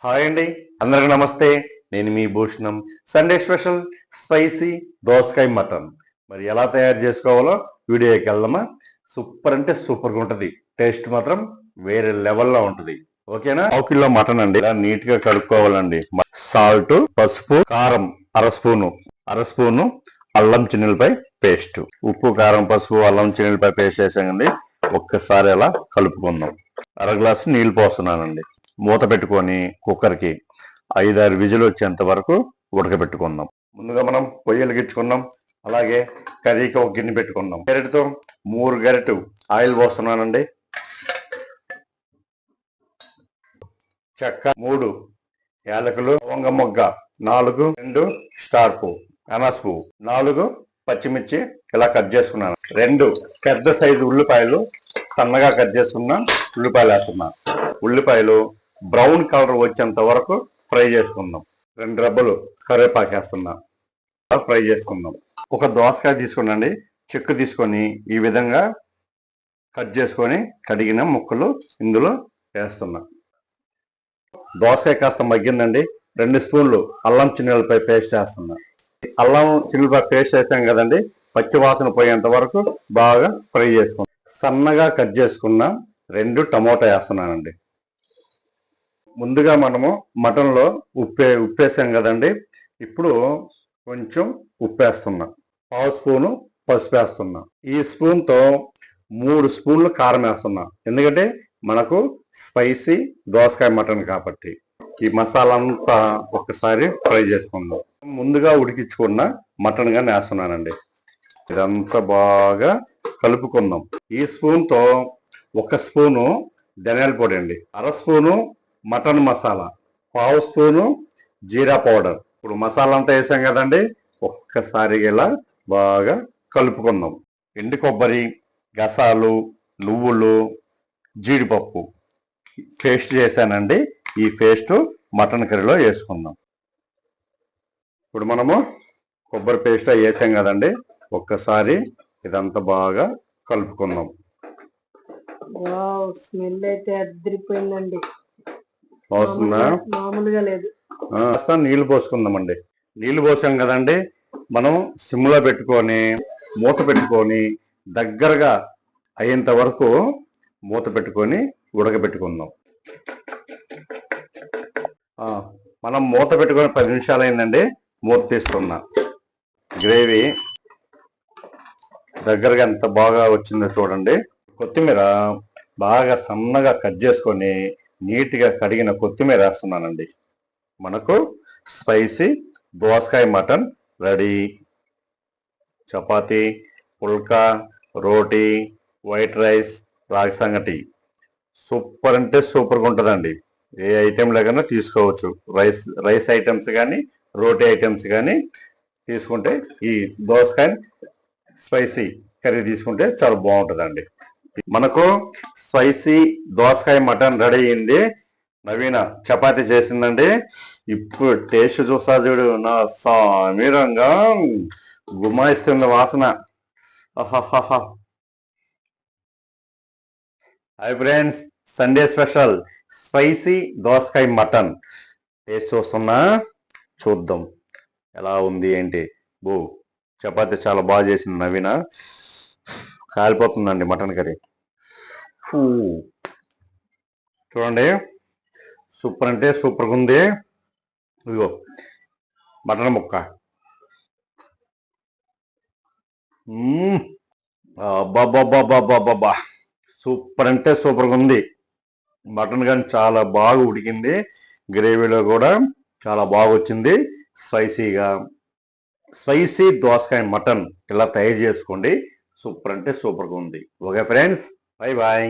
Hi అండి, అందరికి నమస్తే. నేను మీ భూషణం. సండే స్పెషల్ స్పైసీ దోసకాయ మటన్. మరి ఎలా తయారు చేసుకోవాలో వీడియోకి వెళ్దామా? సూపర్ అంటే సూపర్గా ఉంటుంది. టేస్ట్ మాత్రం వేరే లెవెల్లో ఉంటుంది. ఓకేనా? 1 కిలో మటన్ అండి. ఇలా నీట్ గా కడుక్కోవాలండి. సాల్ట్, పసుపు, కారం అర స్పూను అల్లం చిన్నులపై పేస్ట్, ఉప్పు, కారం, పసుపు, అల్లం చిన్నులపై పేస్ట్ వేసామండి. ఒక్కసారి అలా కలుపుకుందాం. అర గ్లాసు నీళ్లు పోస్తున్నానండి. మూత పెట్టుకొని కుక్కర్కి 5-6 విజిల్ వచ్చేంత వరకు ఉడకబెట్టుకుందాం. ముందుగా మనం పొయ్యి వెలిగించుకున్నాం. అలాగే కర్రీకి ఒక గిన్నె పెట్టుకున్నాం. గరిటతో 3 గరిటె ఆయిల్ పోస్తున్నానండి. చెక్క 3, యాలకులు, లవంగ మొగ్గ 4, 2 స్టార్ పువ్వు, అనాస పువ్వు, 4 పచ్చిమిర్చి ఇలా కట్ చేసుకున్నాను. 2 పెద్ద సైజు ఉల్లిపాయలు సన్నగా కట్ చేసుకున్న ఉల్లిపాయలు వేస్తున్నాను. ఉల్లిపాయలు బ్రౌన్ కలర్ వచ్చేంత వరకు ఫ్రై చేసుకుందాం. 2 రెబ్బలు కరివేపాకు వేస్తున్నా, ఫ్రై చేసుకుందాం. ఒక దోసకాయ తీసుకునండి. చెక్కు తీసుకొని ఈ విధంగా కట్ చేసుకొని కడిగిన ముక్కలు ఇందులో వేస్తున్నా. దోసకాయ కాస్త మగ్గిందండి. 2 స్పూన్లు అల్లం చిన్నులపై పేస్ట్ వేస్తున్నా. అల్లం చిన్నులపై పేస్ట్ వేసాం కదండి, పచ్చి వాసన పోయేంత వరకు బాగా ఫ్రై చేసుకుందాం. సన్నగా కట్ చేసుకున్న 2 టమోటా వేస్తున్నానండి. ముందుగా మనము మటన్లో ఉప్పేసాం కదండి. ఇప్పుడు కొంచెం ఉప్పు వేస్తున్నా. 1/2 స్పూను పసుపు వేస్తున్నా. ఈ స్పూన్తో 3 స్పూన్లు కారం వేస్తున్నా. ఎందుకంటే మనకు స్పైసీ దోసకాయ మటన్ కాబట్టి. ఈ మసాలా అంతా ఒక్కసారి ఫ్రై చేసుకుందాం. ముందుగా ఉడికించుకున్న మటన్ గాని వేస్తున్నానండి. ఇదంతా బాగా కలుపుకుందాం. ఈ స్పూన్తో 1 స్పూను ధనియాల పొడి అండి, అర స్పూను మటన్ మసాలా, 1/2 స్పూను జీరా పౌడర్. ఇప్పుడు మసాలా అంతా వేసాం కదండి, ఒక్కసారి ఇలా బాగా కలుపుకుందాం. ఎండు కొబ్బరి, గసాలు, నువ్వులు, జీడిపప్పు పేస్ట్ చేశానండి. ఈ పేస్ట్ మటన్ కర్రీలో వేసుకుందాం. ఇప్పుడు మనము కొబ్బరి పేస్ట్ వేసాం కదండి, ఒక్కసారి ఇదంతా బాగా కలుపుకుందాం. స్మెల్ అయితే అదిరిపోయిందండి. వస్తుందా? మామూలుగా లేదు. నీళ్లు పోసుకుందామండి. నీళ్లు పోసాం కదండి, మనం సిమ్లో పెట్టుకొని మూత పెట్టుకొని దగ్గరగా అయ్యేంత వరకు మూత పెట్టుకొని ఉడకబెట్టుకుందాం. మనం మూత పెట్టుకొని 10 నిమిషాలు అయిందండి. మూత తీసుకున్నా. గ్రేవీ దగ్గరగా ఎంత బాగా వచ్చిందో చూడండి. కొత్తిమీర బాగా సన్నగా కట్ చేసుకొని నీట్గా కడిగిన కొత్తిమీర వేస్తున్నానండి. మనకు స్పైసీ దోసకాయ మటన్ రెడీ. చపాతీ, పుల్కా, రోటీ, వైట్ రైస్, రాగి సంగటి సూపర్ అంటే సూపర్గా ఉంటుందండి. ఏ ఐటెం లేకన్నా తీసుకోవచ్చు. రైస్ ఐటమ్స్ కానీ రోటీ ఐటమ్స్ కానీ తీసుకుంటే ఈ దోసకాయ స్పైసీ కర్రీ తీసుకుంటే చాలా బాగుంటుందండి. మనకు స్పైసీ దోసకాయ మటన్ రెడీ అయింది. నవీన చపాతీ చేసిందండి. ఇప్పుడు టేస్ట్ చూస్తా చూడు, నా సామీరంగా గుమాయిస్తుంది వాసన. Hi friends, Sunday special spicy దోసకాయ మటన్ టేస్ట్ చూద్దాం ఎలా ఉంది ఏంటి. చపాతీ చాలా బాగా చేసింది నవీన. కాలిపోతుందండి మటన్ కర్రీ. చూడండి, సూపర్ అంటే సూపర్గా ఉంది. ఇదిగో మటన్ ముక్క. అబ్బాబ్బాబ్బాబ్బాబ్బా, సూపర్ అంటే సూపర్గా ఉంది. మటన్ కానీ చాలా బాగా ఉడికింది. గ్రేవీలో కూడా చాలా బాగా వచ్చింది. స్పైసీ దోసకాయ మటన్ ఇలా తయారు చేసుకోండి. సూపర్ అంటే సూపర్గా ఉంది. Okay friends, bye bye.